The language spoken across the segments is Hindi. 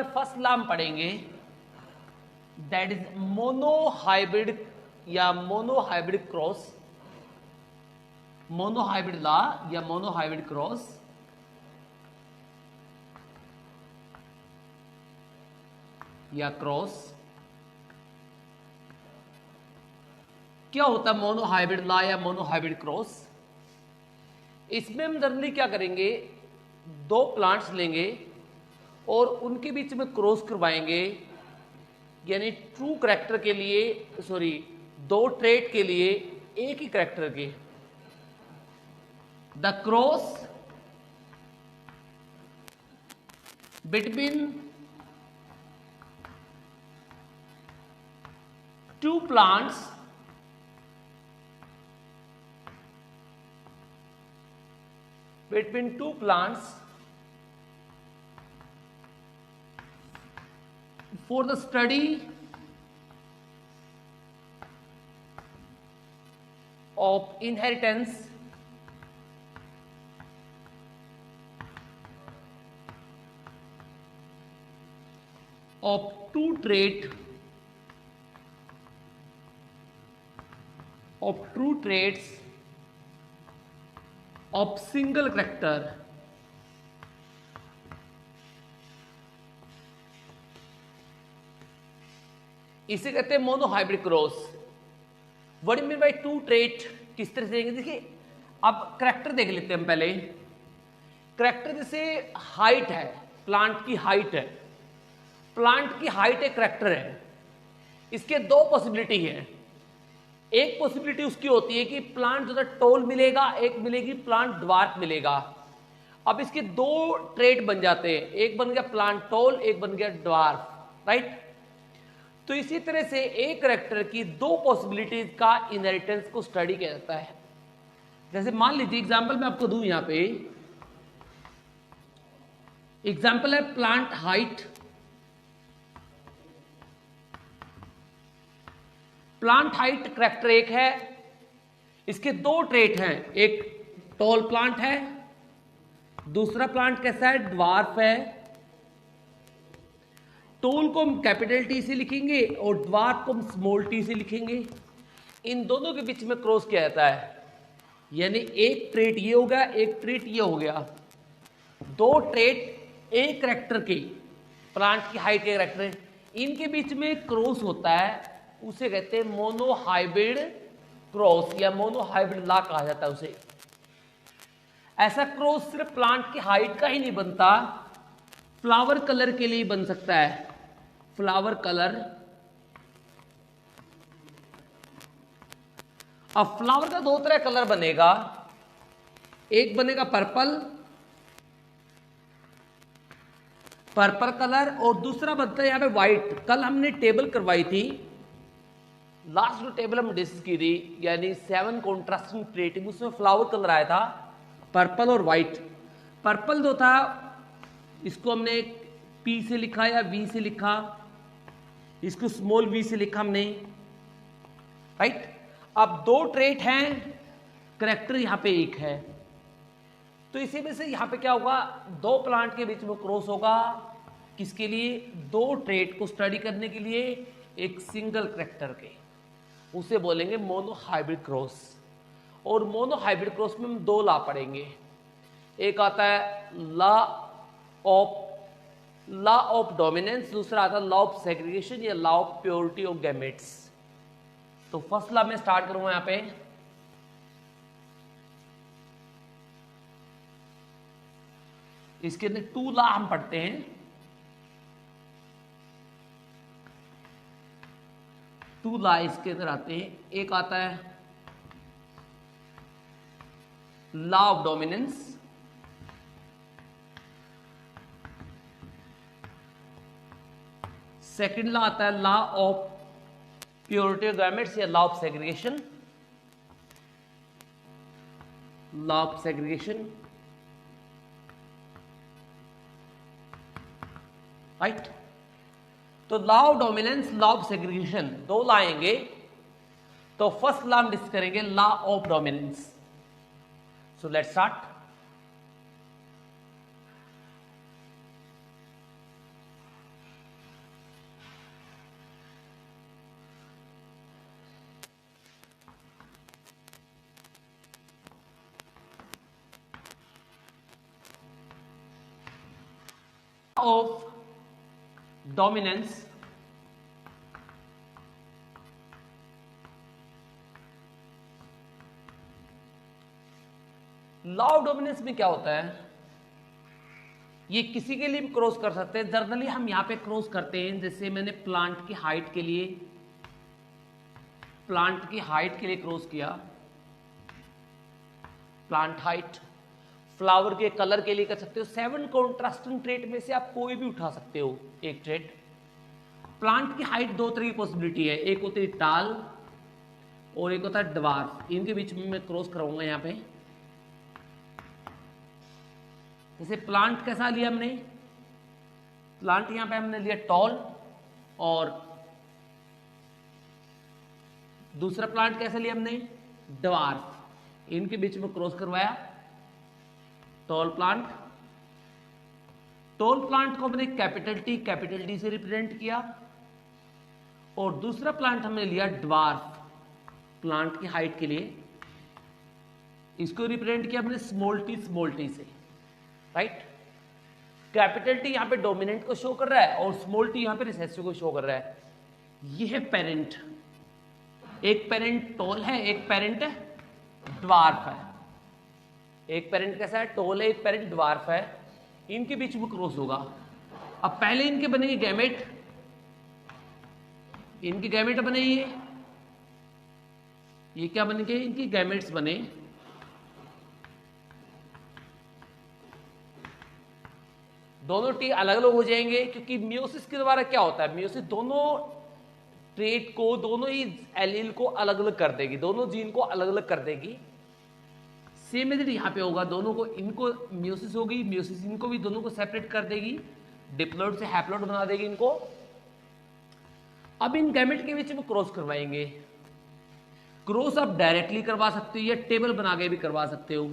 फर्स्ट लॉ हम पढ़ेंगे, दैट इज मोनोहाइब्रिड या मोनोहाइब्रिड क्रॉस, मोनोहाइब्रिड लॉ या मोनोहाइब्रिड क्रॉस। या क्रॉस क्या होता है? मोनोहाइब्रिड लॉ या मोनोहाइब्रिड क्रॉस, इसमें हम जनरली क्या करेंगे, दो प्लांट्स लेंगे और उनके बीच में क्रॉस करवाएंगे, यानी ट्रू करैक्टर के लिए, सॉरी, दो ट्रेट के लिए एक ही करैक्टर के, the cross between two plants for the study of inheritance of two traits of single character, इसे कहते हैं monohybrid cross. What you mean by two trait? किस तरह से देंगे? देखिए, अब करैक्टर देख लेते हैं हम पहले। करैक्टर जैसे हाइट है, प्लांट की हाइट है, प्लांट की हाइट एक करैक्टर है। इसके दो पॉसिबिलिटी है। एक पॉसिबिलिटी उसकी होती है कि प्लांट जो टॉल मिलेगा, एक मिलेगी प्लांट ड्वार्फ मिलेगा। अब इसके दो ट्रेट बन जाते हैं, एक बन गया प्लांट टॉल, एक बन गया ड्वार्फ, राइट? तो इसी तरह से एक करैक्टर की दो पॉसिबिलिटीज का इनहेरिटेंस को स्टडी किया जाता है। जैसे मान लीजिए, एग्जांपल मैं आपको दूं, यहां पे एग्जांपल है plant height. Plant height character एक है, इसके दो ट्रेट हैं, एक टॉल प्लांट है, दूसरा प्लांट कैसा है? ड्वार्फ है। टॉल को हम कैपिटल टी से लिखेंगे और ड्वार्फ को हम स्मॉल टी से लिखेंगे। इन दोनों के बीच में क्रॉस किया जाता है, यानी एक ट्रेट ये हो गया, एक ट्रेट ये हो गया। दो ट्रेट एक करैक्टर के, प्लांट की हाइट के करैक्टर, इनके बीच में क्रॉस होता है, उसे कहते हैं मोनोहाइब्रिड क्रॉस या मोनोहाइब्रिड लॉ कहा जाता है उसे। ऐसा क्रॉस सिर्फ प्लांट की हाइट का ही नहीं बनता, फ्लावर कलर के लिए बन सकता है। फ्लावर कलर, अब फ्लावर का दो तरह कलर बनेगा, एक बनेगा पर्पल कलर और दूसरा बनता है यहां पे व्हाइट। कल हमने टेबल करवाई थी, लास्ट जो टेबल हम डिस्कस की थी, यानी 7 कॉन्ट्रास्टिंग ट्रेटिंग, उसमें फ्लावर कलर आया था पर्पल और व्हाइट। पर्पल जो था, इसको हमने पी से लिखा या वी से लिखा, इसको स्मॉल वी से लिखा हमने, राइट? अब दो ट्रेट हैं, करैक्टर यहां पे एक है, तो इसी में से यहां पे क्या होगा, दो प्लांट के बीच में क्रॉस होगा। किसके लिए? दो ट्रेट को स्टडी करने के लिए, एक सिंगल करैक्टर के, उसे बोलेंगे मोनोहाइब्रिड क्रॉस। और मोनोहाइब्रिड क्रॉस में हम दो लॉ पढ़ेंगे। एक आता है लॉ ऑफ डोमिनेंस, दूसरा आता है लॉ ऑफ सेग्रीगेशन या law of purity of gametes. तो फर्स्ट लॉ में स्टार्ट करूंगा यहां पे। इसके अंदर टू लॉ हम पढ़ते हैं। टू लॉ इसके अंदर आते हैं। एक आता है law of dominance, second law आता है law of purity of gametes या law of segregation, law of segregation, right? तो law of dominance, law of segregation दो लाएंगे। तो फर्स्ट लॉ हम डिस्कस करेंगे law of dominance. So let's start. Of dominance law of dominance में क्या होता है, ये किसी के लिए भी क्रॉस कर सकते हैं। जनरली हम यहां पे क्रॉस करते हैं, जैसे मैंने प्लांट की हाइट के लिए क्रॉस किया, प्लांट हाइट। फ्लावर के कलर के लिए कर सकते हो। 7 कॉन्ट्रास्टिंग ट्रेट में से आप कोई भी उठा सकते हो एक ट्रेट। प्लांट की हाइट दो तरह की पॉसिबिलिटी है, एक होती है टाल और एक होता है ड्वार्फ। इनके बीच में मैं क्रॉस कराऊंगा यहां पे। जैसे प्लांट कैसा लिया हमने, प्लांट यहां पे हमने लिया टॉल, और दूसरा प्लांट कैसे लिया हमने, ड्वार्फ। इनके बीच में क्रॉस करवाया, टॉल प्लांट। टॉल प्लांट को हमने कैपिटल टी से रिप्रेजेंट किया, और दूसरा प्लांट हमने लिया ड्वार्फ, प्लांट की हाइट के लिए। इसको रिप्रेजेंट किया हमने स्मॉल टी से, राइट। कैपिटल टी यहां पे डोमिनेंट को शो कर रहा है और स्मॉल टी यहां पे रिसेसिव को शो कर रहा है। ये है पेरेंट, एक पेरेंट टॉल है, एक पेरेंट ड्वार्फ है। एक पेरेंट कैसा है, टॉल है, एक पेरेंट ड्वार्फ है। इनके बीच में क्रॉस होगा। अब पहले इनके बनेंगे गैमेट, इनके गैमेट बने, ये क्या बन गए, इनकी गैमेट्स बने। दोनों टी अलग अलग हो जाएंगे, क्योंकि मियोसिस के द्वारा क्या होता है, मियोसिस दोनों ट्रेट को, दोनों ही एलील को अलग अलग कर देगी, दोनों जीन को अलग अलग कर देगी। सेम मेथड यहां पे होगा, दोनों को, इनको मियोसिस होगी, मियोसिस इनको भी दोनों को सेपरेट कर देगी, डिप्लॉइड से हैप्लॉइड बना देगी इनको। अब इन गैमेट के बीच में क्रॉस करवाएंगे। क्रॉस आप डायरेक्टली करवा सकते हो या टेबल बना के भी करवा सकते हो।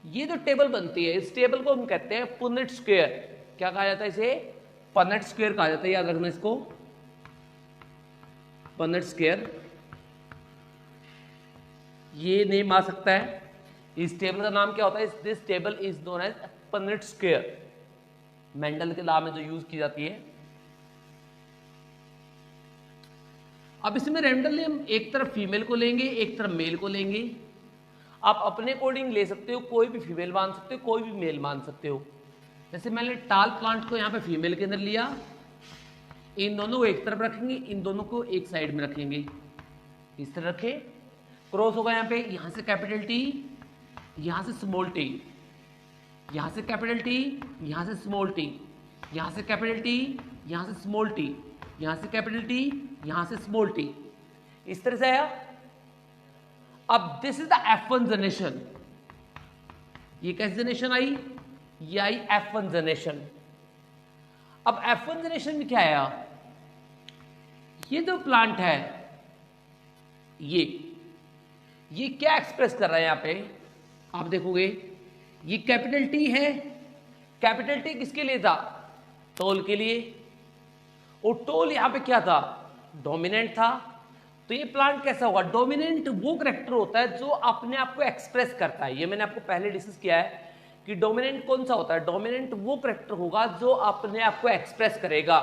ये जो टेबल बनती है, इस टेबल को हम कहते हैं पुनेट स्क्वायर। क्या कहा जाता है इसे, पनेट स्क्वायर कहा जाता है, याद रखना इसको, पनेट स्क्वायर। ये नेम आ सकता है। इस टेबल का नाम क्या होता है, this table is known as Punnett square. Mendel के लॉ में जो यूज की जाती है। अब इसमें रैंडमली हम एक तरफ फीमेल को लेंगे, एक तरफ मेल को लेंगे। आप अपने अकॉर्डिंग ले सकते हो, कोई भी फीमेल मान सकते हो, कोई भी मेल मान सकते हो। जैसे मैंने टाल प्लांट को यहाँ पे फीमेल के अंदर लिया, इन दोनों को एक तरफ रखेंगे, इन दोनों को एक साइड में रखेंगे, इस तरह रखे। क्रॉस होगा यहाँ पे, यहाँ से कैपिटल टी, यहाँ से स्मॉल टी, यहाँ से कैपिटल टी, यहाँ से स्मॉल टी, यहाँ से कैपिटल टी, यहाँ से स्मॉल टी, यहाँ से कैपिटल टी, यहाँ से स्मॉल टी, इस तरह से आया। अब this is the F1 generation. ये कैसी जनरेशन आई, ये आई F1 जनरेशन। अब F1 जनरेशन में क्या आया, ये जो प्लांट है, ये क्या एक्सप्रेस कर रहा है, यहां पे आप देखोगे ये कैपिटल टी है। कैपिटल टी किसके लिए था, टोल के लिए, और टोल यहां पे क्या था, डोमिनेंट था। तो ये प्लांट कैसा होगा, डोमिनेंट वो करेक्टर होता है जो अपने आप को एक्सप्रेस करता है। ये मैंने आपको पहले डिस्कस किया है कि डोमिनेंट कौन सा होता है, डोमिनेंट वो करेक्टर होगा जो अपने आप को एक्सप्रेस करेगा।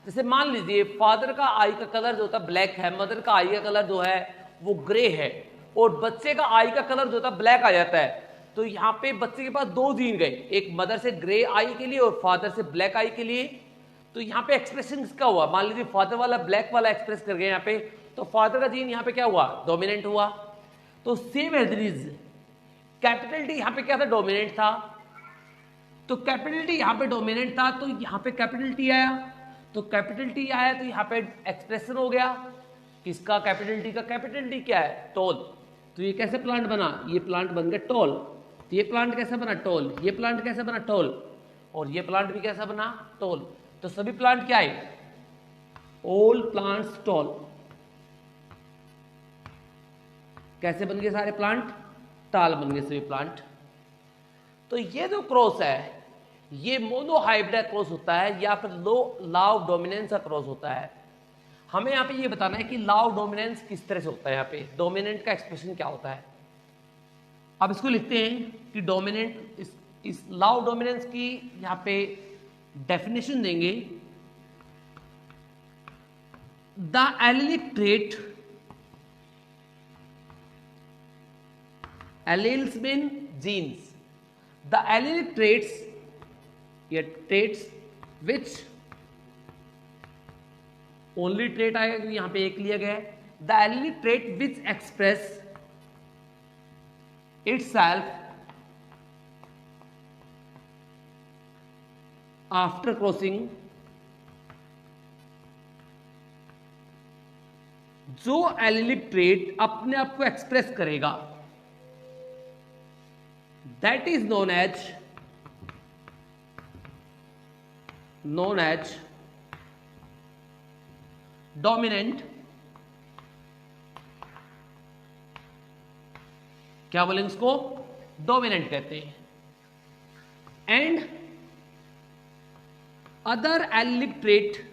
जैसे मान लीजिए फादर का आई का कलर जो होता है ब्लैक है, मदर का आई का कलर जो है वो ग्रे है, और बच्चे का आई का कलर जो होता है ब्लैक आ जाता है। तो यहाँ पे बच्चे के पास दो जीन गए, एक मदर से ग्रे आई के लिए और फादर से ब्लैक आई के लिए। तो यहाँ पे एक्सप्रेशन किसका हुआ, मान लीजिए फादर वाला ब्लैक वाला एक्सप्रेस कर गया यहाँ पे, तो फादर का जीन यहाँ पे क्या हुआ, डोमिनेंट हुआ। तो same as it is capital T यहाँ पे क्या था, डोमिनेंट था। तो कैपिटल टी यहाँ पे डोमिनेंट था, तो यहाँ पे कैपिटल टी आया। तो कैपिटल टी आया तो यहाँ पे एक्सप्रेशन हो गया किसका, कैपिटल टी का। कैपिटल टी क्या है, टोल। तो ये कैसे प्लांट बना, ये प्लांट बन गया टोल। तो ये प्लांट कैसा बना, टोल। ये प्लांट कैसा बना, टोल। और ये प्लांट भी कैसा बना, टोल। तो सभी प्लांट क्या है, ऑल प्लांट्स टॉल। कैसे बन गए सारे प्लांट, टाल बन गए सभी प्लांट। तो ये जो क्रॉस है ये मोनोहाइब्रिड क्रॉस होता है या फिर लॉ ऑफ डोमिनेंस का क्रॉस होता है। हमें यहाँ पे ये बताना है कि लॉ ऑफ डोमिनेंस किस तरह से होता है, यहाँ पे डोमिनेंट का एक्सप्रेशन क्या होता है। अब इसको लिखते हैं कि डोमिनेंट इस लॉ ऑफ डोमिनेंस की यहां पे डेफिनेशन देंगे, the allelic trait, alleles mean genes, the allelic traits, ये ट्रेट्स विच, ओनली ट्रेट आएगा यहां पे एक लिया गया है, the allelic trait which express itself after crossing, जो एलिलिक ट्रेट अपने आप को एक्सप्रेस करेगा, that is known as dominant, क्या बोलेंगे इसको, डोमिनेंट कहते हैं, and other allelic trait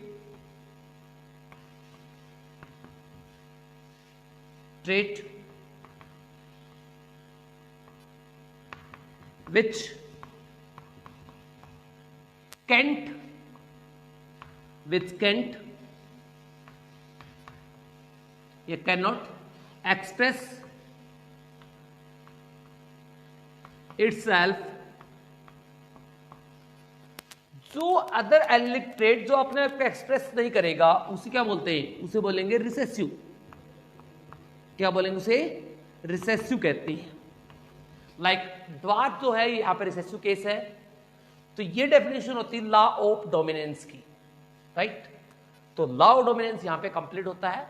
which can't ये cannot express itself, जो अदर एलिलिक ट्रेट जो अपने आप को एक्सप्रेस नहीं करेगा उसे क्या बोलते हैं, उसे बोलेंगे रिसेसिव, क्या बोलेंगे उसे, रिसेसिव कहते हैं। लाइक ड्वार्फ जो है यहां पर रिसेसिव केस है, तो ये डेफिनेशन होती है लॉ ऑफ डोमिनेंस की, राइट। तो लॉ ऑफ डोमिनेंस यहां पे कंप्लीट होता है।